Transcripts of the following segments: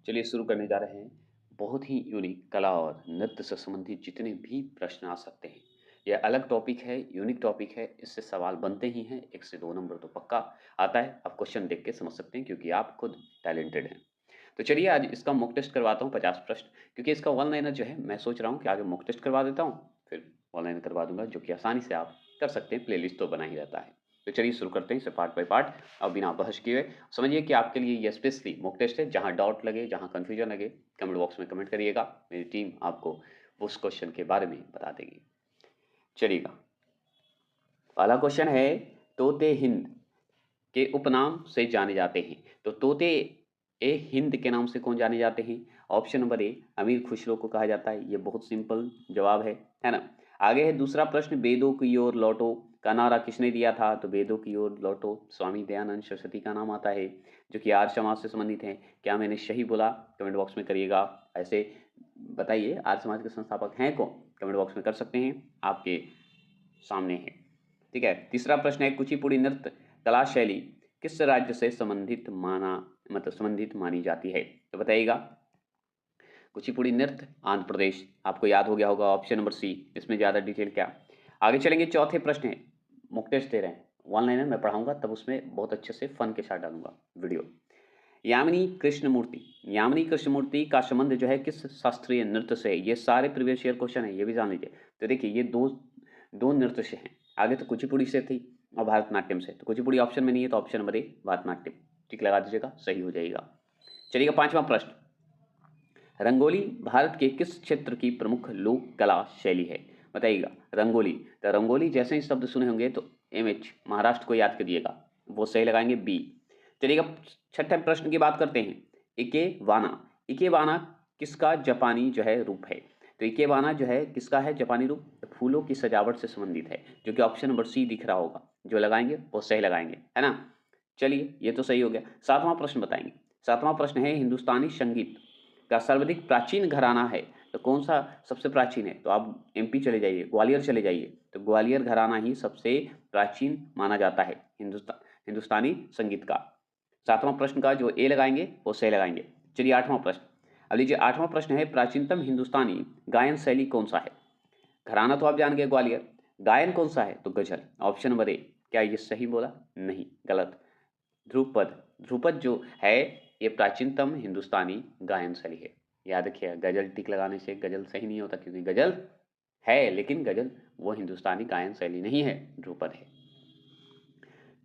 चलिए शुरू करने जा रहे हैं। बहुत ही यूनिक कला और नृत्य से संबंधित जितने भी प्रश्न आ सकते हैं। यह अलग टॉपिक है, यूनिक टॉपिक है, इससे सवाल बनते ही हैं। 1 से 2 नंबर तो पक्का आता है। आप क्वेश्चन देख के समझ सकते हैं क्योंकि आप खुद टैलेंटेड हैं। तो चलिए आज इसका मॉक टेस्ट करवाता हूँ 50 प्रश्न, क्योंकि इसका वन लाइनर जो है मैं सोच रहा हूँ कि आगे मॉक टेस्ट करवा देता हूँ, फिर वन लाइनर करवा दूंगा, जो कि आसानी से आप कर सकते हैं। प्लेलिस्ट तो बना ही रहता है। तो चलिए शुरू करते हैं इसे पार्ट बाय पार्ट। अब बिना बहस किए समझिए कि आपके लिए ये स्पेशली मॉक टेस्ट है। जहाँ डाउट लगे, जहाँ कन्फ्यूजन लगे, कमेंट बॉक्स में कमेंट करिएगा। मेरी टीम आपको उस क्वेश्चन के बारे में बता देगी। चलिएगा, पहला क्वेश्चन है, तोते हिंद के उपनाम से जाने जाते हैं। तो तोते ए हिंद के नाम से कौन जाने जाते हैं? ऑप्शन नंबर ए, अमीर खुसरो को कहा जाता है। ये बहुत सिंपल जवाब है ना। आगे है दूसरा प्रश्न, वेदों की ओर लौटो का नारा किसने दिया था? तो वेदों की ओर लौटो स्वामी दयानंद सरस्वती का नाम आता है, जो कि आर्य समाज से संबंधित है। क्या मैंने सही बोला? कमेंट बॉक्स में करिएगा। ऐसे बताइए आर्य समाज के संस्थापक हैं कौन? कमेंट बॉक्स में कर सकते हैं, आपके सामने है। ठीक है। तीसरा प्रश्न है, कुचिपुड़ी नृत्य कला शैली किस राज्य से संबंधित संबंधित मानी जाती है? तो बताइएगा। कुचिपुड़ी नृत्य आंध्र प्रदेश, आपको याद हो गया होगा। ऑप्शन नंबर सी, इसमें ज़्यादा डिटेल क्या। आगे चलेंगे, चौथे प्रश्न है, मॉक टेस्ट दे रहे हैं। वन लाइनर मैं पढ़ाऊंगा, तब उसमें बहुत अच्छे से फन के साथ डालूंगा वीडियो। यामिनी कृष्णमूर्ति का संबंध जो है किस शास्त्रीय नृत्य से है? ये सारे प्रीवियस ईयर क्वेश्चन है, ये भी जान लीजिए। तो देखिए, ये दो नृत्य से हैं। आगे तो कुचिपुड़ी से थी और भारतनाट्यम से। तो कुचिपुड़ी ऑप्शन में नहीं है, तो ऑप्शन नंबर ए भारतनाट्यम टिक लगा दीजिएगा, सही हो जाएगा। चलिएगा, पांचवा प्रश्न, रंगोली भारत के किस क्षेत्र की प्रमुख लोक कला शैली है? बताइएगा। रंगोली, तो रंगोली जैसे ही शब्द सुने होंगे तो एमएच महाराष्ट्र को याद करिएगा, वो सही लगाएंगे बी। चलिएगा, छठे प्रश्न की बात करते हैं। इकेवाना किसका जापानी जो है रूप है? तो इकेवाना जो है किसका है जापानी रूप? फूलों की सजावट से संबंधित है, जो कि ऑप्शन नंबर सी दिख रहा होगा। जो लगाएंगे वो सही लगाएंगे, है ना। चलिए, ये तो सही हो गया। सातवां प्रश्न बताएंगे। सातवां प्रश्न है, हिंदुस्तानी संगीत का सर्वाधिक प्राचीन घराना है, तो कौन सा सबसे प्राचीन है? तो आप एमपी चले जाइए, ग्वालियर चले जाइए, तो ग्वालियर घराना ही सबसे प्राचीन माना जाता है हिंदुस्तानी संगीत का। सातवां प्रश्न का जो ए लगाएंगे वो सही लगाएंगे। चलिए, आठवां प्रश्न। अब लीजिए, आठवां प्रश्न है, प्राचीनतम हिंदुस्तानी गायन शैली कौन सा है? घराना तो आप जान गए ग्वालियर, गायन कौन सा है? तो गजल। Option number A. क्या ये सही बोला? नहीं, गलत। ध्रुपद। ध्रुपद जो है ये प्राचीनतम हिंदुस्तानी गायन शैली है। याद रखिए, गजल टिक लगाने से गजल सही नहीं होता, क्योंकि गजल है लेकिन गजल वो हिंदुस्तानी गायन शैली नहीं है, ध्रुपद है।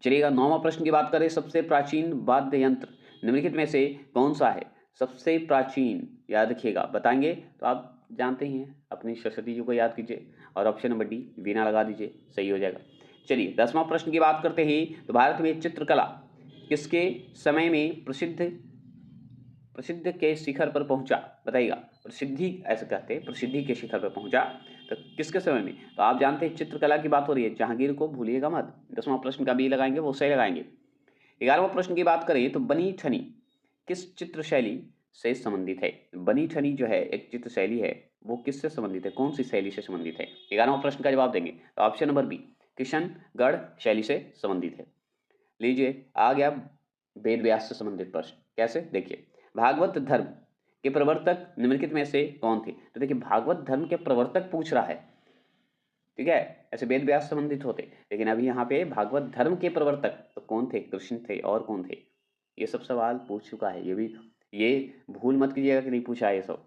चलिएगा, नौवां प्रश्न की बात करें, सबसे प्राचीन वाद्य यंत्र निम्नलिखित में से कौन सा है? सबसे प्राचीन, याद रखिएगा, बताएंगे तो आप जानते ही हैं, अपनी सरस्वती जी को याद कीजिए और ऑप्शन नंबर डी वीणा लगा दीजिए, सही हो जाएगा। चलिए, 10वां प्रश्न की बात करते हैं। तो भारत में चित्रकला किसके समय में प्रसिद्ध के शिखर पर पहुंचा? बताइएगा। प्रसिद्धि ऐसे कहते हैं, प्रसिद्धि के शिखर पर पहुंचा, तो किसके समय में? तो आप जानते हैं चित्रकला की बात हो रही है, जहांगीर को भूलिएगा मत। 10वां प्रश्न का बी लगाएंगे, वो सही लगाएंगे। 11वां प्रश्न की बात करें तो बनी ठनी किस चित्र शैली से संबंधित है? बनी ठनी जो है एक चित्र शैली है, वो किससे संबंधित है? कौन सी शैली से संबंधित है? 11वां प्रश्न का जवाब देंगे तो ऑप्शन नंबर बी, किशनगढ़ शैली से संबंधित है। लीजिए, आ गया वेद व्यास से संबंधित प्रश्न। कैसे? देखिए, भागवत धर्म के प्रवर्तक निम्नलिखित में से कौन थे? तो देखिए, भागवत धर्म के प्रवर्तक पूछ रहा है, ठीक है। ऐसे वेद व्यास संबंधित होते, लेकिन अभी यहाँ पे भागवत धर्म के प्रवर्तक तो कौन थे? कृष्ण थे, और कौन थे? ये सब सवाल पूछ चुका है, ये भी, ये भूल मत कीजिएगा कि नहीं पूछा है ये सब।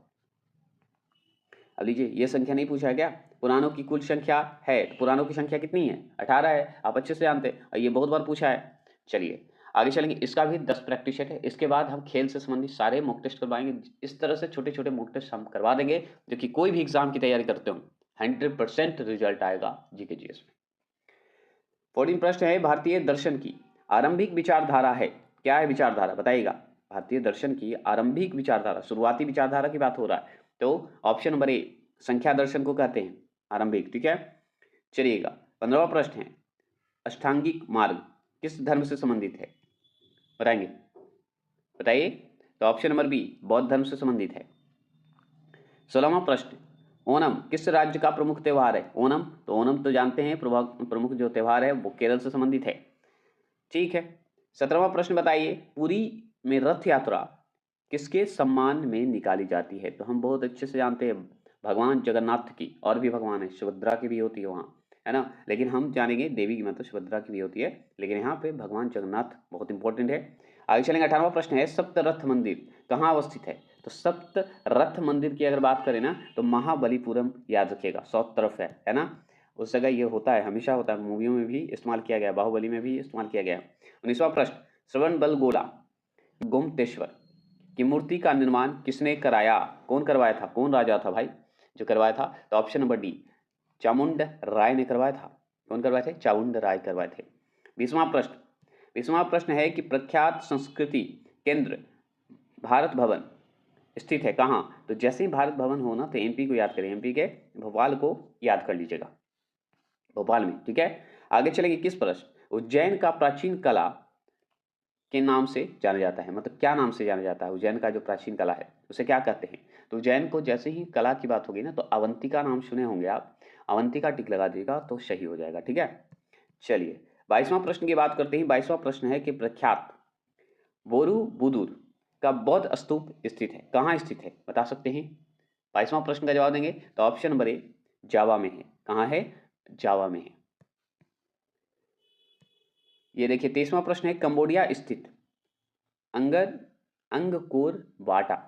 अब लीजिए, ये संख्या नहीं पूछा है क्या? पुराणों की कुल संख्या है, तो पुराणों की संख्या कितनी है? 18 है, आप अच्छे से जानते हैं, और ये बहुत बार पूछा है। चलिए आगे चलेंगे, इसका भी 10 प्रैक्टिस सेट है। इसके बाद हम खेल से संबंधित सारे मॉक टेस्ट करवाएंगे। इस तरह से छोटे छोटे मॉक टेस्ट हम करवा देंगे, जो कि कोई भी एग्जाम की तैयारी करते हो 100% रिजल्ट आएगा जीके जीएस में। 14 प्रश्न है, भारतीय दर्शन की आरंभिक विचारधारा है। क्या है विचारधारा? बताइएगा। भारतीय दर्शन की आरंभिक विचारधारा, शुरुआती विचारधारा की बात हो रहा है, तो ऑप्शन नंबर ए, संख्या दर्शन को कहते हैं आरंभिक, ठीक है। चलिएगा, 15वां प्रश्न है, अष्टांगिक मार्ग किस धर्म से संबंधित है? बताएंगे, बताइए। तो ऑप्शन नंबर बी, बौद्ध धर्म से संबंधित है। 16वां प्रश्न, ओणम किस राज्य का प्रमुख त्यौहार है? ओणम, तो ओणम तो जानते हैं, प्रमुख जो त्यौहार है वो केरल से संबंधित है, ठीक है। 17वां प्रश्न बताइए, पुरी में रथ यात्रा किसके सम्मान में निकाली जाती है? तो हम बहुत अच्छे से जानते हैं भगवान जगन्नाथ की, और भी भगवान है, सुभद्रा की भी होती है वहाँ, है ना? लेकिन हम जानेंगे देवी की, मतलब सुभद्रा की भी होती है, लेकिन यहाँ पे भगवान जगन्नाथ बहुत इंपॉर्टेंट है। आगे चलेंगे, 18वां प्रश्न है, सप्त रथ मंदिर कहाँ अवस्थित है? तो सप्त रथ मंदिर की अगर बात करें ना, तो महाबलीपुरम याद रखिएगा, साउथ तरफ है ना? उस जगह ये होता है, हमेशा होता है, मूवियों में भी इस्तेमाल किया गया है, बाहुबली में भी इस्तेमाल किया गया है। 19वां प्रश्न, श्रवण बेलगोला गोमतेश्वर की मूर्ति का निर्माण किसने कराया? कौन करवाया था? कौन राजा था भाई जो करवाया था? तो ऑप्शन नंबर डी, चामुंड राय ने करवाया था। कौन करवाए थे? चामुंड राय करवाए थे। 20वां प्रश्न है कि प्रख्यात संस्कृति केंद्र भारत भवन स्थित है कहाँ? तो जैसे ही भारत भवन हो ना, तो एमपी को याद करें, एमपी के भोपाल को याद कर लीजिएगा, भोपाल में, ठीक है। आगे चलेंगे, किस प्रश्न, उज्जैन का प्राचीन कला के नाम से जाना जाता है? मतलब क्या नाम से जाना जाता है? उज्जैन का जो प्राचीन कला है उसे क्या कहते हैं? तो उज्जैन को जैसे ही कला की बात होगी ना, तो अवंतिका नाम सुने होंगे आप, अवंतिका टिक लगा दीजिएगा तो सही हो जाएगा, ठीक है। चलिए 22वां प्रश्न की बात करते हैं। 22वां प्रश्न है कि प्रख्यात बोरोबुदुर का बौद्ध स्तूप स्थित है कहाँ? स्थित है बता सकते हैं? 22वां प्रश्न का जवाब देंगे तो ऑप्शन नंबर ए, जावा में है। कहाँ है? जावा में है। ये देखिए 23वां प्रश्न है, कंबोडिया स्थित अंगर अंगकोर वाटा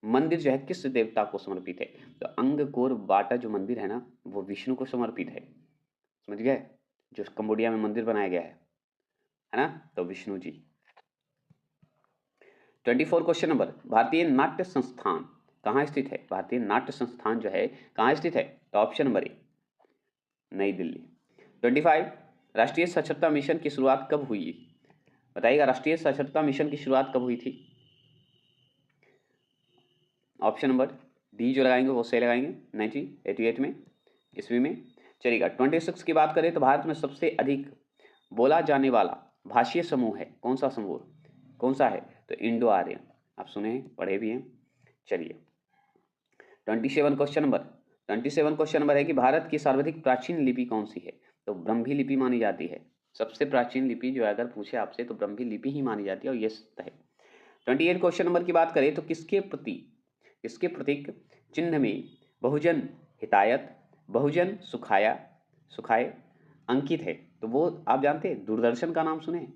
मंदिर जो है किस देवता को समर्पित है? तो अंगकोर वाटा जो मंदिर है ना, वो विष्णु को समर्पित है, समझ गए? जो कंबोडिया में मंदिर बनाया गया है ना, तो विष्णु जी। 24 क्वेश्चन नंबर, भारतीय नाट्य संस्थान कहाँ स्थित है? भारतीय नाट्य संस्थान जो है कहाँ स्थित है? तो ऑप्शन नंबर ए, नई दिल्ली। 25, राष्ट्रीय साक्षरता मिशन की शुरुआत कब हुई? बताइएगा, राष्ट्रीय साक्षरता मिशन की शुरुआत कब हुई थी? ऑप्शन नंबर डी जो लगाएंगे वो सही लगाएंगे, 1988 में, ईस्वी में। चलिएगा 26 की बात करें तो भारत में सबसे अधिक बोला जाने वाला भाषीय समूह है कौन सा समूह? कौन सा है? तो इंडो आर्यन, आप सुने हैं, पढ़े भी हैं। चलिए 27 क्वेश्चन नंबर है कि भारत की सर्वाधिक प्राचीन लिपि कौन सी है? तो ब्रह्मी लिपि मानी जाती है। सबसे प्राचीन लिपि जो अगर पूछे आपसे तो ब्रह्मी लिपि ही मानी जाती है, और ये सत्य है। 28 क्वेश्चन नंबर की बात करें तो किसके प्रतीक चिन्ह में बहुजन हितायत, बहुजन सुखाए अंकित है? तो वो आप जानते हैं, दूरदर्शन का नाम सुने?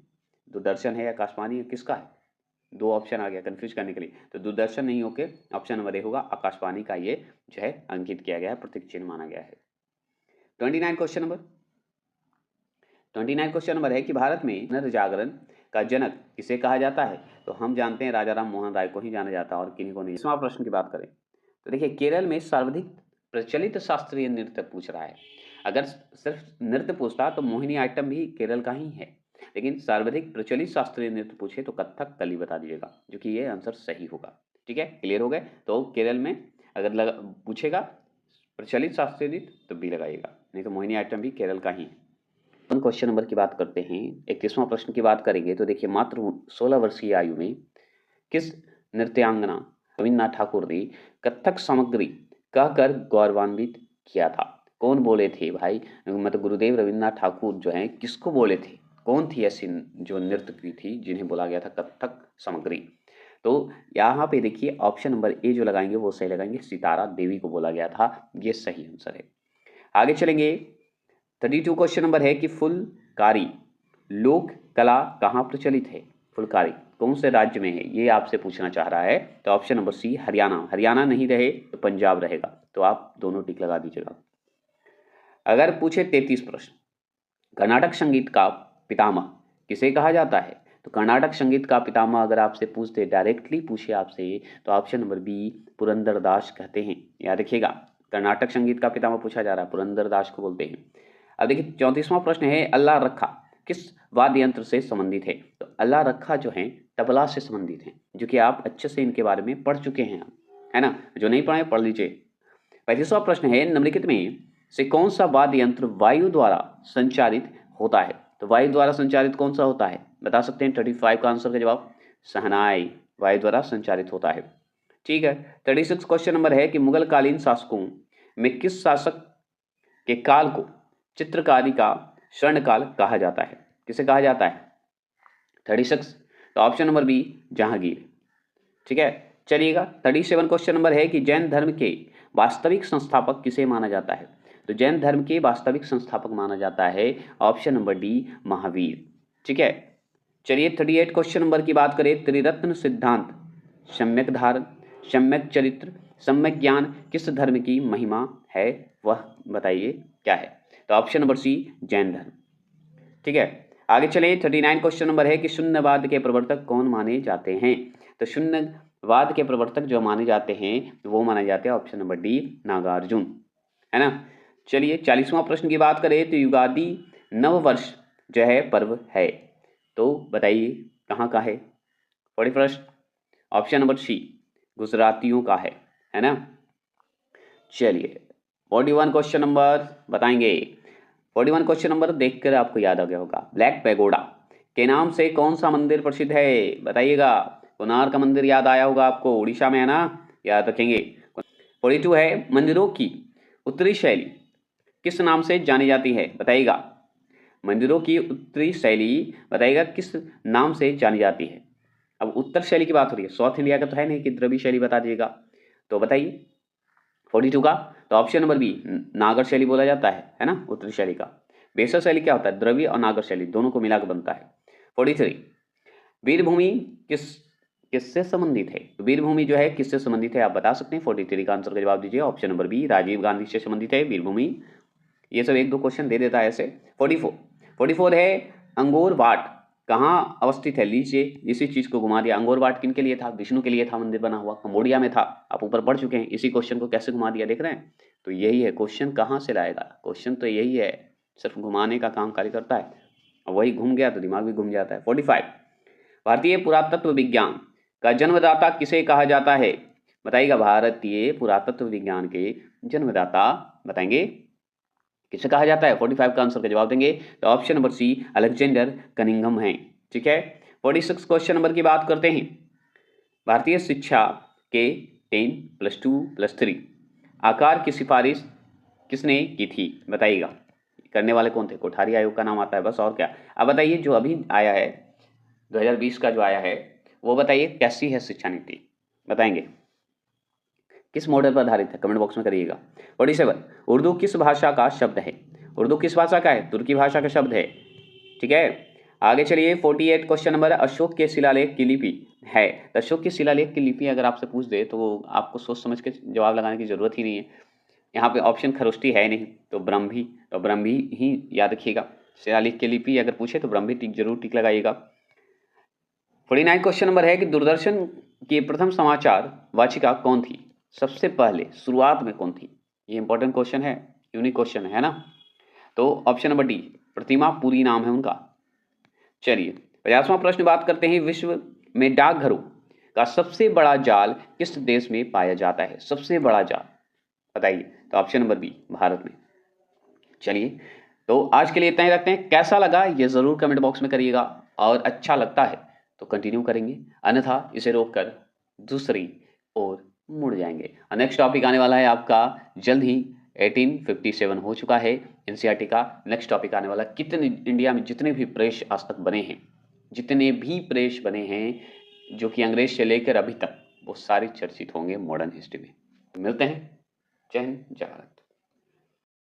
दूरदर्शन है, आकाशवाणी है, किसका है? दो ऑप्शन आ गया कंफ्यूज करने के लिए, तो दूरदर्शन नहीं होके ऑप्शन नंबर ए होगा, आकाशवाणी का ये जो है अंकित किया गया है, प्रतीक चिन्ह माना गया है। 29 क्वेश्चन नंबर है कि भारत में पुनर्जागरण का जनक किसे कहा जाता है? तो हम जानते हैं राजा राम मोहन राय को ही जाना जाता है, और किन्हीं को नहीं। 20वां प्रश्न की बात करें तो देखिए, केरल में सर्वाधिक प्रचलित शास्त्रीय नृत्य पूछ रहा है। अगर सिर्फ नृत्य पूछता तो मोहिनी आइटम भी केरल का ही है, लेकिन सर्वाधिक प्रचलित शास्त्रीय नृत्य पूछे तो कथक कली बता दीजिएगा, जो कि ये आंसर सही होगा। ठीक है, क्लियर हो गए? तो केरल में अगर पूछेगा प्रचलित शास्त्रीय नृत्य तो बी लगाइएगा, नहीं तो मोहिनी आइटम भी केरल का ही है। क्वेश्चन नंबर की बात करते हैं, 31वां प्रश्न की बात करेंगे तो देखिए, मात्र 16 वर्षीय आयु में किस नृत्यांगना रविन्द्रनाथ ठाकुर ने कथक सामग्री कहकर गौरवान्वित किया था? कौन बोले थे भाई? मतलब गुरुदेव रविन्द्रनाथ ठाकुर जो हैं किसको बोले थे? कौन थी ऐसी जो नृत्य की थी जिन्हें बोला गया था कथक सामग्री? तो यहाँ पे देखिए ऑप्शन नंबर ए जो लगाएंगे वो सही लगाएंगे, सितारा देवी को बोला गया था, ये सही आंसर है। आगे चलेंगे, 32 क्वेश्चन नंबर है कि फुलकारी लोक कला कहाँ प्रचलित है? फुलकारी कौन से राज्य में है, ये आपसे पूछना चाह रहा है। तो option number C, Haryana. Haryana नहीं रहे तो पंजाब रहेगा, तो आप दोनों टिक लगा दीजिएगा। अगर पूछे 33 प्रश्न, कर्नाटक संगीत का पितामह किसे कहा जाता है? तो कर्नाटक संगीत का पितामह अगर आपसे पूछते, डायरेक्टली पूछे आपसे, तो ऑप्शन नंबर बी, पुरंदर दास कहते हैं। याद रखिएगा, कर्नाटक संगीत का पितामह पूछा जा रहा है, पुरंदर दास को बोलते हैं। अब देखिए 34वां प्रश्न है, अल्लाह रखा किस वाद्य यंत्र से संबंधित है? तो अल्लाह रखा जो है तबला से संबंधित है, जो कि आप अच्छे से इनके बारे में पढ़ चुके हैं, है ना? जो नहीं पढ़े पढ़ लीजिए। 35वां प्रश्न है, निम्नलिखित में से कौन सा वाद्य यंत्र वायु द्वारा संचालित होता है? तो वायु द्वारा संचालित कौन सा होता है बता सकते हैं? 35 का आंसर का जवाब शहनाई वायु द्वारा संचालित होता है। ठीक है, 36 क्वेश्चन नंबर है कि मुगल कालीन शासकों में किस शासक के काल को चित्रकारी का स्वर्णकाल कहा जाता है? किसे कहा जाता है? 36, तो ऑप्शन नंबर बी, जहांगीर। ठीक है, चलिएगा 37 क्वेश्चन नंबर है कि जैन धर्म के वास्तविक संस्थापक किसे माना जाता है? तो जैन धर्म के वास्तविक संस्थापक माना जाता है ऑप्शन नंबर डी महावीर। ठीक है, चलिए 38 क्वेश्चन नंबर की बात करें, त्रिरत्न सिद्धांत, सम्यक धारण, सम्यक चरित्र, सम्यक ज्ञान किस धर्म की महिमा है, वह बताइए क्या है? तो ऑप्शन नंबर सी जैन धर्म। ठीक है, आगे चले 39 क्वेश्चन नंबर है कि शून्यवाद के प्रवर्तक कौन माने जाते हैं? तो शून्यवाद के प्रवर्तक जो माने जाते हैं वो माने जाते हैं ऑप्शन नंबर डी नागार्जुन, है ना। चलिए 40वां प्रश्न की बात करें तो युगादि नववर्ष जो है पर्व है, तो बताइए कहाँ का है? 41 ऑप्शन नंबर सी गुजरातियों का है ना। चलिए 41 क्वेश्चन नंबर बताएंगे। 41 क्वेश्चन नंबर देखकर आपको याद आ गया होगा, ब्लैक पैगोडा के नाम से कौन सा मंदिर प्रसिद्ध है? बताइएगा। कोणार्क का मंदिर याद आया होगा आपको, उड़ीसा में है ना, याद रखेंगे। 42 है मंदिरों की उत्तरी शैली किस नाम से जानी जाती है? बताइएगा। मंदिरों की उत्तरी शैली बताइएगा किस नाम से जानी जाती है? अब उत्तर शैली की बात हो रही है, साउथ इंडिया का तो है नहीं कि द्रवी शैली बता दीजिएगा, तो बताइए 42 का। तो ऑप्शन नंबर बी नागर शैली बोला जाता है ना, उत्तरी शैली का। बेसर शैली क्या होता है? द्रवी और नागर शैली दोनों को मिलाकर बनता है। 43 वीरभूमि किससे संबंधित है? तो वीरभूमि जो है किससे संबंधित है आप बता सकते हैं। 43 का आंसर का जवाब दीजिए, option number B Rajiv Gandhi से संबंधित है वीरभूमि। ये सब एक दो क्वेश्चन दे देता है ऐसे। 44 है अंगोर वाट कहाँ अवस्थित है? लीजिए इसी चीज को घुमा दिया। अंगोर वाट किन के लिए था? विष्णु के लिए था मंदिर बना हुआ, कंबोडिया में था। आप ऊपर पढ़ चुके हैं, इसी क्वेश्चन को कैसे घुमा दिया देख रहे हैं। तो यही है क्वेश्चन, कहाँ से लाएगा क्वेश्चन, तो यही है, सिर्फ घुमाने का काम कार्य करता है। और वही घूम गया तो दिमाग भी घूम जाता है। 45 भारतीय पुरातत्व विज्ञान का जन्मदाता किसे कहा जाता है? बताइएगा। भारतीय पुरातत्व विज्ञान के जन्मदाता बताएंगे किसे कहा जाता है? 45 का आंसर का जवाब देंगे तो option number C Alexander Cunningham है। ठीक है, 46 क्वेश्चन नंबर की बात करते हैं। भारतीय शिक्षा के 10+2+3 आकार की सिफारिश किसने की थी? बताइएगा। करने वाले कौन थे? कोठारी आयोग का नाम आता है बस, और क्या। अब बताइए जो अभी आया है 2020 का जो आया है वो बताइए कैसी है शिक्षा नीति, बताएंगे किस मॉडल पर आधारित है, कमेंट बॉक्स में करिएगा। 47 उर्दू किस भाषा का शब्द है? उर्दू किस भाषा का है? तुर्की भाषा का शब्द है। ठीक है, आगे चलिए 48 क्वेश्चन नंबर अशोक के शिलालेख की लिपि है। तो अशोक के शिलालेख की लिपि अगर आपसे पूछ दे तो आपको सोच समझ के जवाब लगाने की जरूरत ही नहीं है। यहाँ पे ऑप्शन खरोष्टी है नहीं, तो ब्रह्मी ही याद रखिएगा। शिलालेख की लिपि अगर पूछे तो ब्रह्मी टिक जरूर टिक लगाइएगा। 49 क्वेश्चन नंबर है कि दूरदर्शन की प्रथम समाचार वाचिका कौन थी? सबसे पहले शुरुआत में कौन थी? ये इंपॉर्टेंट क्वेश्चन है, यूनिक क्वेश्चन है ना। तो ऑप्शन नंबर डी प्रतिमा पुरी नाम है उनका। चलिए 50वां प्रश्न बात करते हैं, विश्व में डाकघरों का सबसे बड़ा जाल किस देश में पाया जाता है? सबसे बड़ा जाल बताइए। तो ऑप्शन नंबर बी भारत में। चलिए तो आज के लिए इतना ही रखते हैं। कैसा लगा ये जरूर कमेंट बॉक्स में करिएगा, और अच्छा लगता है तो कंटिन्यू करेंगे, अन्यथा इसे रोककर दूसरी ओर मुड़ जाएंगे। नेक्स्ट टॉपिक आने वाला है आपका जल्द ही, 1857 हो चुका है एनसीईआरटी का। नेक्स्ट टॉपिक आने वाला, कितने इंडिया में जितने भी प्रेस आज तक बने हैं, जितने भी प्रेस बने हैं जो कि अंग्रेज से लेकर अभी तक, वो सारे चर्चित होंगे मॉडर्न हिस्ट्री में। तो मिलते हैं। जय हिंद, जय भारत।